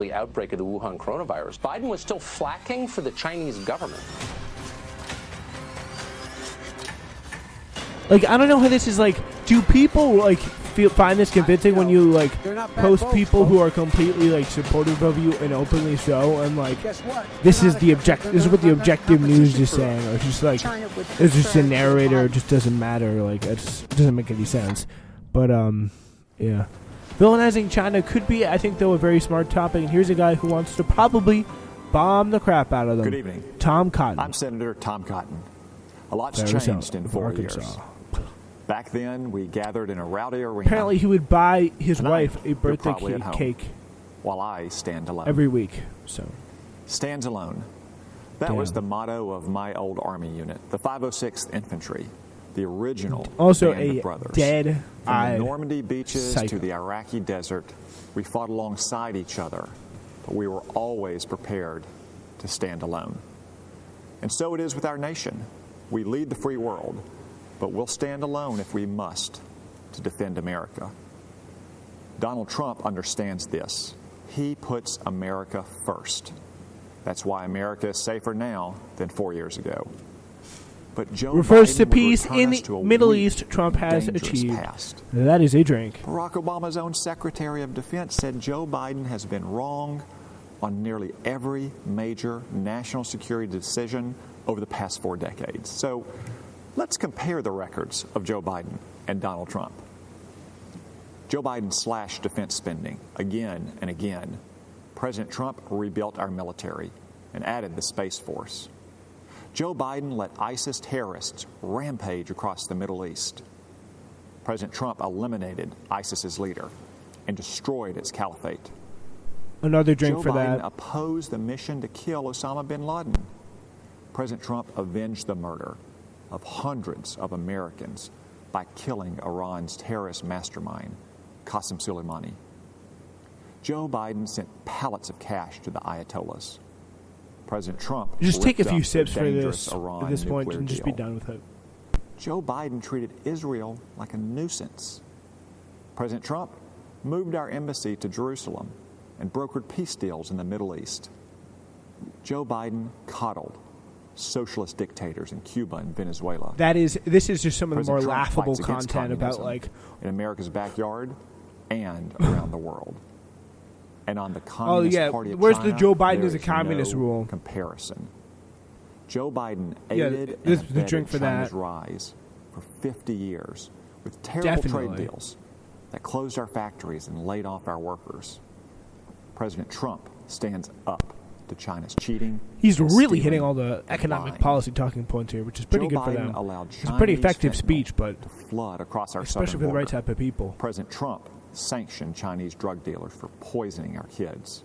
the outbreak of the Wuhan coronavirus, Biden was still flacking for the Chinese government. Like, I don't know how this is, like, do people, like, find this convincing when you, like, post people who are completely, like, supportive of you and openly so, and, like, this is what the objective news is saying, or it's just, like, it's just a narrator, it just doesn't matter, like, it just doesn't make any sense. But, yeah. Villainizing China could be, I think, though, a very smart topic, and here's a guy who wants to probably bomb the crap out of them. Good evening. Tom Cotton. I'm Senator Tom Cotton. A lot's changed in 4 years. Back then, we gathered in a rowdy arena. Apparently, he would buy his Tonight, wife a birthday cake while I stand alone. every week. So stands alone. That was the motto of my old Army unit, the 506th Infantry, the original also band a of brothers. dead From the Normandy beaches psycho. to the Iraqi desert, we fought alongside each other, but we were always prepared to stand alone. And so it is with our nation. We lead the free world, but we'll stand alone if we must to defend America. Donald Trump understands this. He puts America first. That's why America is safer now than 4 years ago. But Joe refers Biden to peace in the to a Middle weak, East Trump has achieved. Past. That is a drink. Barack Obama's own Secretary of Defense said Joe Biden has been wrong on nearly every major national security decision over the past 4 decades. So let's compare the records of Joe Biden and Donald Trump. Joe Biden slashed defense spending again and again. President Trump rebuilt our military and added the Space Force. Joe Biden let ISIS terrorists rampage across the Middle East. President Trump eliminated ISIS's leader and destroyed its caliphate. Another drink for Joe Biden that. opposed the mission to kill Osama bin Laden. President Trump avenged the murder of hundreds of Americans by killing Iran's terrorist mastermind, Qasem Soleimani. Joe Biden sent pallets of cash to the Ayatollahs. President Trump Just take a ripped few up sips the for dangerous this Iran at this point nuclear and just be deal. done with it. Joe Biden treated Israel like a nuisance. President Trump moved our embassy to Jerusalem and brokered peace deals in the Middle East. Joe Biden coddled socialist dictators in Cuba and Venezuela. This is just some of the President more Trump laughable fights against content about, communism like, in America's backyard and around the world. And on the Communist Party of where's China, the Joe Biden there as a is communist no rule? comparison. Joe Biden Yeah, aided this and is the abetted drink for China's that. rise for 50 years with terrible Definitely. trade deals that closed our factories and laid off our workers. President Trump stands up to China's cheating. He's and really hitting stealing all the economic lying. policy talking points here, which is pretty Joe good for Biden them. allowed It's a pretty Chinese effective fentanyl speech, but to flood across our especially southern for the right border. type of people. President Trump sanctioned Chinese drug dealers for poisoning our kids.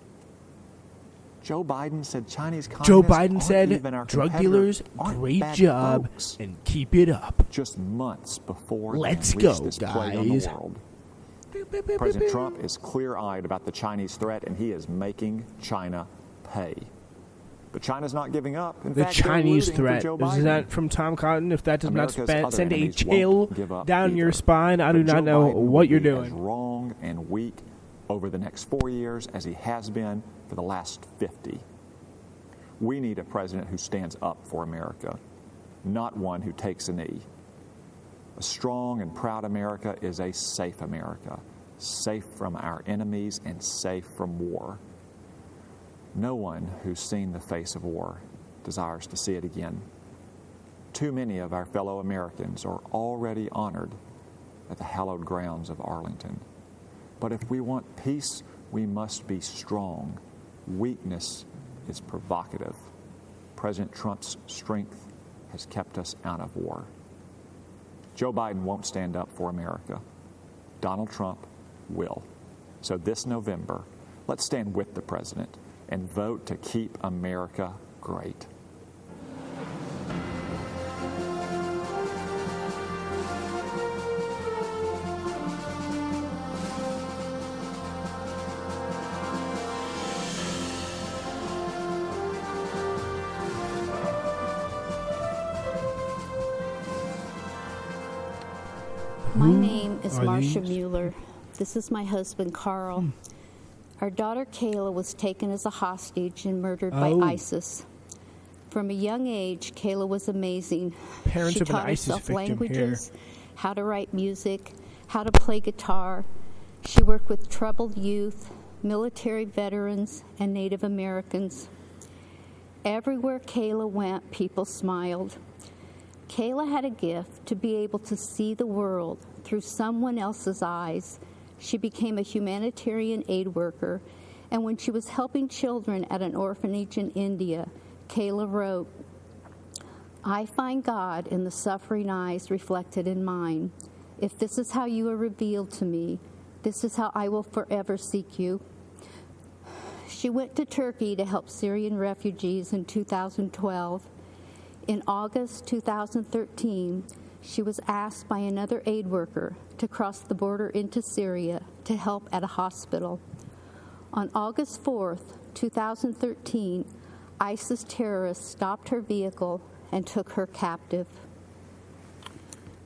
Joe Biden said Chinese Joe communists Biden aren't said, even our drug competitors, dealers, aren't great bad job, folks. and keep it up. Just months before Let's they unleashed go, this plague on the guys. world. President Trump is clear-eyed about the Chinese threat, and he is making China pay. But China's not giving up. In The fact, they're Chinese rooting for threat. Joe Is Biden. that from Tom Cotton? If that does America's not other send a enemies chill won't give up down your either. spine, I do But not Joe know Biden will what you're be as doing. wrong and weak over the next 4 years as he has been for the last 50. We need a president who stands up for America, not one who takes a knee. A strong and proud America is a safe America, safe from our enemies and safe from war. No one who's seen the face of war desires to see it again. Too many of our fellow Americans are already honored at the hallowed grounds of Arlington. But if we want peace, we must be strong. Weakness is provocative. President Trump's strength has kept us out of war. Joe Biden won't stand up for America. Donald Trump will. So this November, let's stand with the president and vote to keep America great. My name is are Marcia these? Mueller. This is my husband, Carl. Our daughter Kayla was taken as a hostage and murdered by Oh. ISIS. From a young age, Kayla was amazing. Parents She of an taught ISIS herself victim languages, how to write music, how to play guitar. She worked with troubled youth, military veterans, and Native Americans. Everywhere Kayla went, people smiled. Kayla had a gift to be able to see the world through someone else's eyes. She became a humanitarian aid worker, and when she was helping children at an orphanage in India, Kayla wrote, "I find God in the suffering eyes reflected in mine. If this is how you are revealed to me, this is how I will forever seek you." She went to Turkey to help Syrian refugees in 2012. In August 2013, she was asked by another aid worker to cross the border into Syria to help at a hospital. On August 4th, 2013, ISIS terrorists stopped her vehicle and took her captive.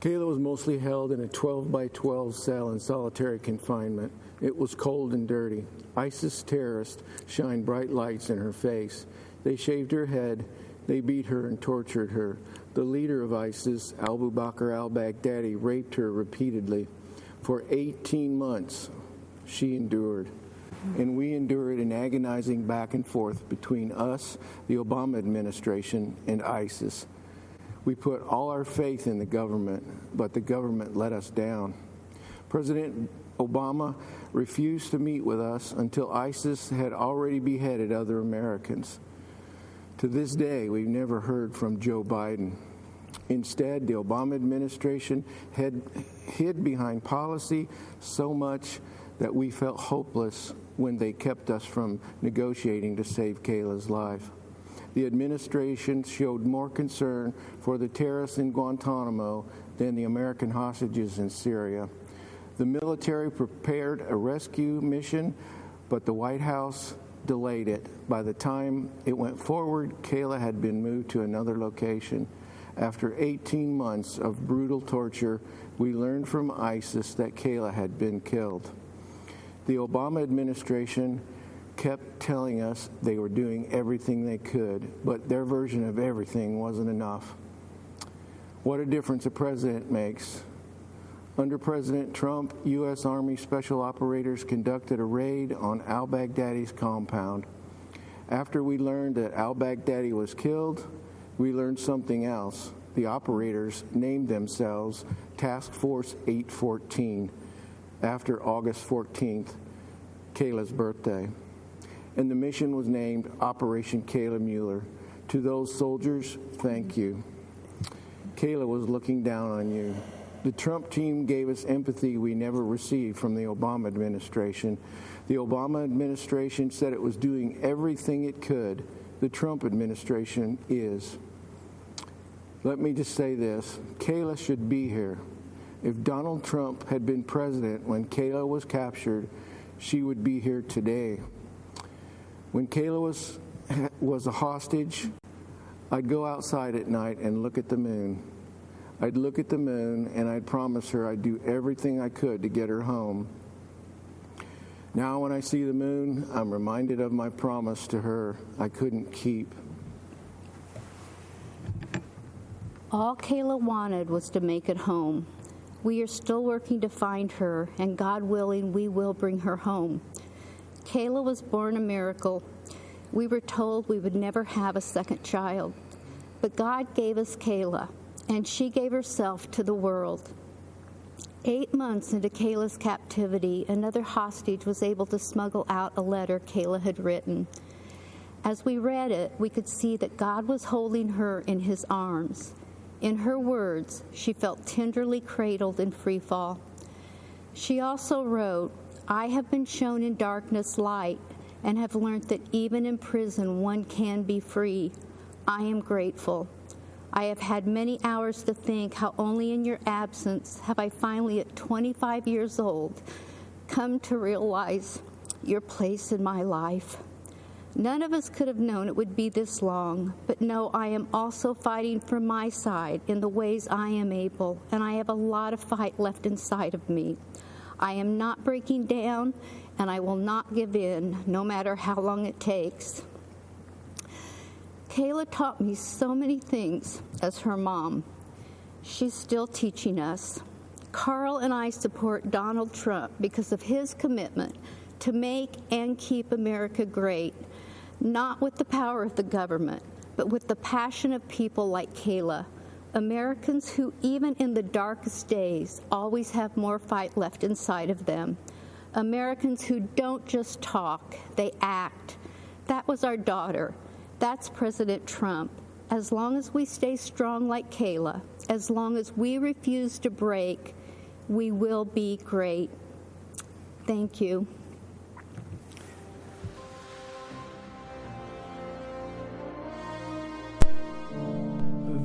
Kayla was mostly held in a 12 by 12 cell in solitary confinement. It was cold and dirty. ISIS terrorists shined bright lights in her face. They shaved her head. They beat her and tortured her. The leader of ISIS, Abu Bakr al-Baghdadi, raped her repeatedly. For 18 months, she endured. And we endured an agonizing back and forth between us, the Obama administration, and ISIS. We put all our faith in the government, but the government let us down. President Obama refused to meet with us until ISIS had already beheaded other Americans. To this day, we've never heard from Joe Biden. Instead, the Obama administration had hid behind policy so much that we felt hopeless when they kept us from negotiating to save Kayla's life. The administration showed more concern for the terrorists in Guantanamo than the American hostages in Syria. The military prepared a rescue mission, but the White House delayed it. By the time it went forward, Kayla had been moved to another location. After 18 months of brutal torture, we learned from ISIS that Kayla had been killed. The Obama administration kept telling us they were doing everything they could, but their version of everything wasn't enough. What a difference a president makes. Under President Trump, U.S. Army Special Operators conducted a raid on al-Baghdadi's compound. After we learned that al-Baghdadi was killed, we learned something else. The operators named themselves Task Force 814 after August 14th, Kayla's birthday. And the mission was named Operation Kayla Mueller. To those soldiers, thank you. Kayla was looking down on you. The Trump team gave us empathy we never received from the Obama administration. The Obama administration said it was doing everything it could. The Trump administration is. Let me just say this. Kayla should be here. If Donald Trump had been president when Kayla was captured, she would be here today. When Kayla was a hostage, I'd go outside at night and look at the moon. I'd look at the moon and I'd promise her I'd do everything I could to get her home. Now when I see the moon, I'm reminded of my promise to her I couldn't keep. All Kayla wanted was to make it home. We are still working to find her, and God willing, we will bring her home. Kayla was born a miracle. We were told we would never have a second child, but God gave us Kayla, and she gave herself to the world. 8 months into Kayla's captivity, another hostage was able to smuggle out a letter Kayla had written. As we read it, we could see that God was holding her in his arms. In her words, she felt tenderly cradled in free fall. She also wrote, "I have been shown in darkness light and have learned that even in prison one can be free. I am grateful. I have had many hours to think how only in your absence have I finally, at 25 years old, come to realize your place in my life. None of us could have known it would be this long, but no, I am also fighting for my side in the ways I am able, and I have a lot of fight left inside of me. I am not breaking down, and I will not give in, no matter how long it takes. Kayla taught me so many things as her mom. She's still teaching us. Carl and I support Donald Trump because of his commitment to make and keep America great, not with the power of the government, but with the passion of people like Kayla, Americans who, even in the darkest days, always have more fight left inside of them. Americans who don't just talk, they act. That was our daughter. That's President Trump. As long as we stay strong like Kayla, as long as we refuse to break, we will be great. Thank you.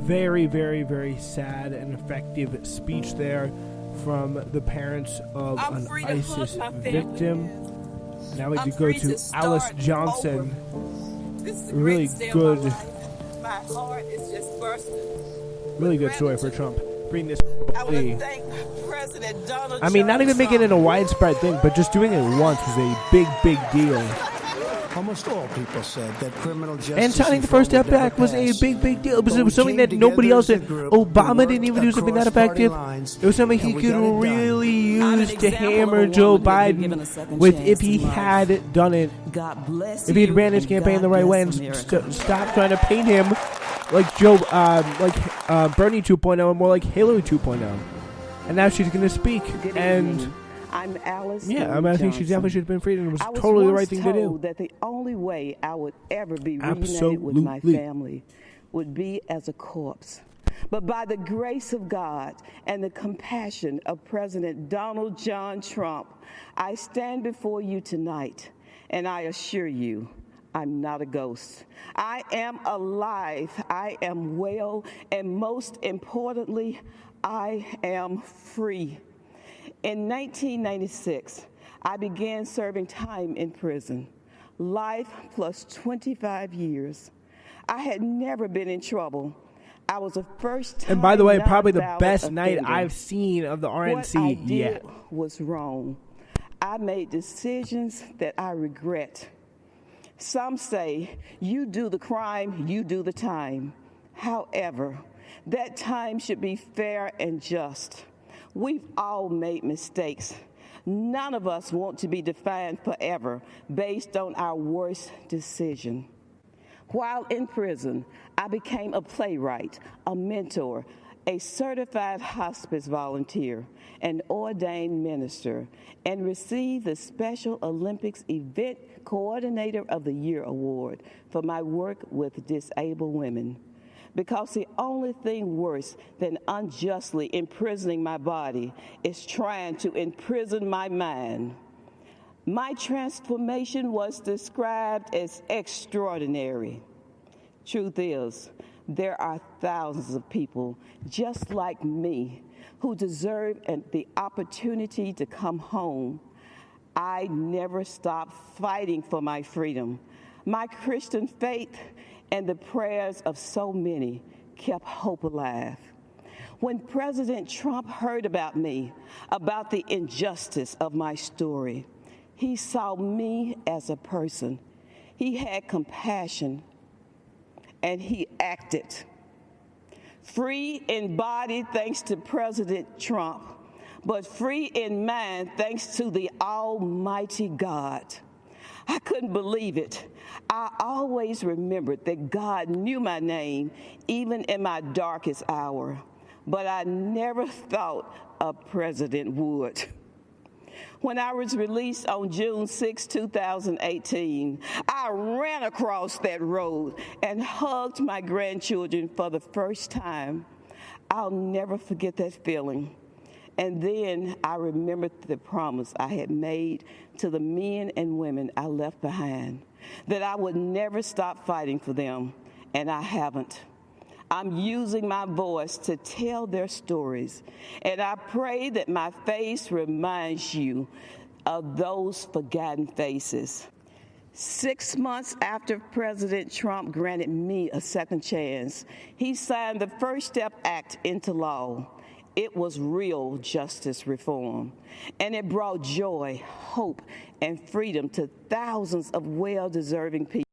Very, very, very sad and effective speech there from the parents of an ISIS victim. Now we go to Alice Johnson. Really good. My heart is just bursting. Really good story for Trump. Bring this. I want to thank President Donald Trump. I mean, not even making it a widespread thing, but just doing it once was a big, big deal. Almost all people said that criminal justice And signing the First Step Act was a big, big deal. It was something that nobody else did. Obama didn't even do something that effective. It was something he could really use to hammer Joe Biden with if he had done it. God bless if he had ran his campaign the right way and stopped trying to paint him like Bernie 2.0 and more like Hillary 2.0. And now she's going to speak. And I'm Alice. Yeah, I think she definitely should have been freed, and it was totally the right thing to do. That the only way I would ever be reunited with my family would be as a corpse. But by the grace of God and the compassion of President Donald John Trump, I stand before you tonight, and I assure you, I'm not a ghost. I am alive, I am well, and most importantly, I am free. In 1996, I began serving time in prison, life plus 25 years. I had never been in trouble. I was a first-time And by the way, probably the best offender. night I've seen of the RNC What I did yet. was wrong. I made decisions that I regret. Some say, you do the crime, you do the time. However, that time should be fair and just. We've all made mistakes. None of us want to be defined forever based on our worst decision. While in prison, I became a playwright, a mentor, a certified hospice volunteer, an ordained minister, and received the Special Olympics Event Coordinator of the Year award for my work with disabled women. Because the only thing worse than unjustly imprisoning my body is trying to imprison my mind. My transformation was described as extraordinary. Truth is, there are thousands of people just like me who deserve the opportunity to come home. I never stopped fighting for my freedom. My Christian faith and the prayers of so many kept hope alive. When President Trump heard about me, about the injustice of my story, he saw me as a person. He had compassion, and he acted. Free in body thanks to President Trump, but free in mind thanks to the Almighty God. I couldn't believe it. I always remembered that God knew my name, even in my darkest hour. But I never thought a president would. When I was released on June 6, 2018, I ran across that road and hugged my grandchildren for the first time. I'll never forget that feeling. And then I remembered the promise I had made to the men and women I left behind, that I would never stop fighting for them, and I haven't. I'm using my voice to tell their stories, and I pray that my face reminds you of those forgotten faces. 6 months after President Trump granted me a second chance, he signed the First Step Act into law. It was real justice reform, and it brought joy, hope, and freedom to thousands of well-deserving people.